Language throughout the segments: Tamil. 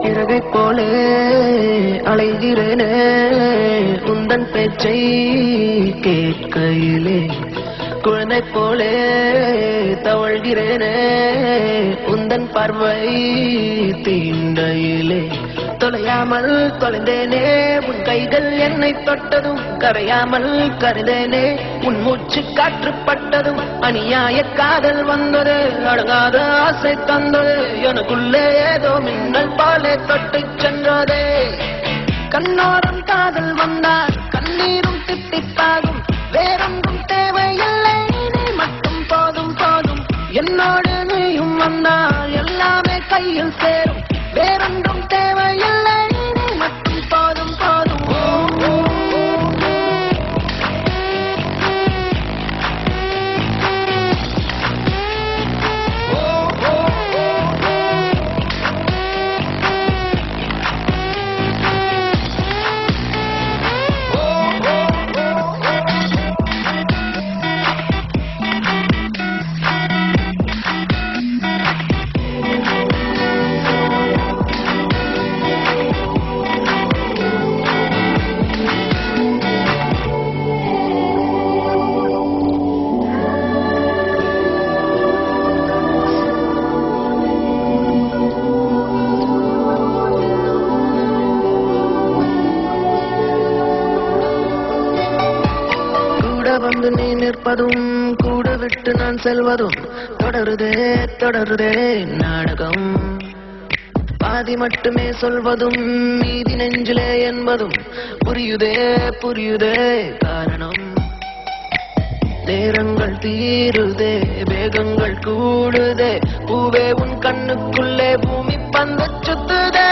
இறகை போலே அலைகிறேனே உந்தன் பேச்சை கேட்கையிலே குழந்தை போலே தவழ்கிறேனே உந்தன் பார்வை தீண்டையிலே தொலையாமல் தொலைந்தேனே உன் கைகள் என்னை தொட்டதும் கரையாமல் கருதேனே உன் மூச்சு காற்றுப்பட்டதும் அநியாய காதல் வந்தது அடங்காத ஆசை தந்தது எனக்குள்ளே ஏதோ மின்னல் பாலே தொட்டு சென்றதே கண்ணோரம் காதல் வந்தால் கண்ணீரும் தித்திப்பாகும் வேறொன்றும் தேவையில்லை நீ மட்டும் போதும் போதும் என்னோடு நீயும் வந்தால் எல்லாமே கையில் சேரும் வேறொன்றும் தேவையில்லை நீ மட்டும் போதும் போதும் வந்து நீ நிற்பதும் கூட விட்டு நான் செல்வதும் தொடருதே தொடருதே நாடகம் பாதி மட்டுமே சொல்வதும் மீதி நெஞ்சிலே என்பதும் புரியுதே புரியுதே காரணம் நேரங்கள் தீருதே வேகங்கள் கூடுதே பூவே உன் கண்ணுக்குள்ளே பூமி பந்து சுத்துதே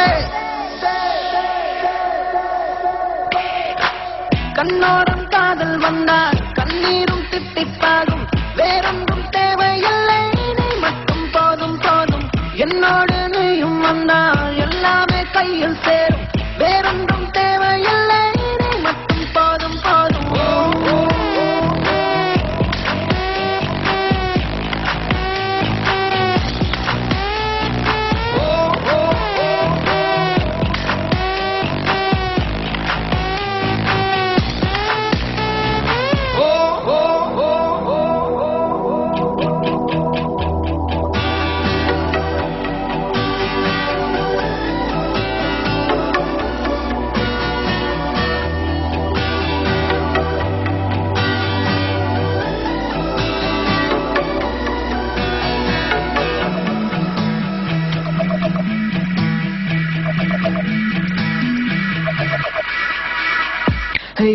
கண்ணோரம் காதல் வந்தால் கண்ணீரும் தித்திப்பாகும் வேறொன்றும் தேவையில்லை நீ மட்டும் போதும் போதும் என்னோடு நீயும் வந்தால் எல்லாமே கையில் சேரும் வேறொன்றும் தேவையில்லை நீ மட்டும் போதும் போதும்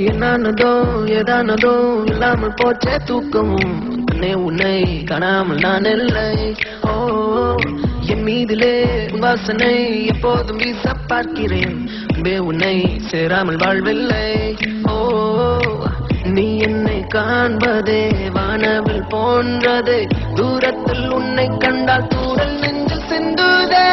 என்னானதோ ஏதானதோ இல்லாமல் போச்சே தூக்கமும் தன்னை உன்னை காணாமல் நான் இல்லை ஓ என் மீதிலே வாசனை எப்போதும் வீச பார்க்கிறேன் உன்னை சேராமல் வாழ்வில்லை ஓ நீ என்னை காண்பதே வானவில் போன்றதே தூரத்தில் உன்னை கண்டால் தூரல் நெஞ்சில் சிந்துதே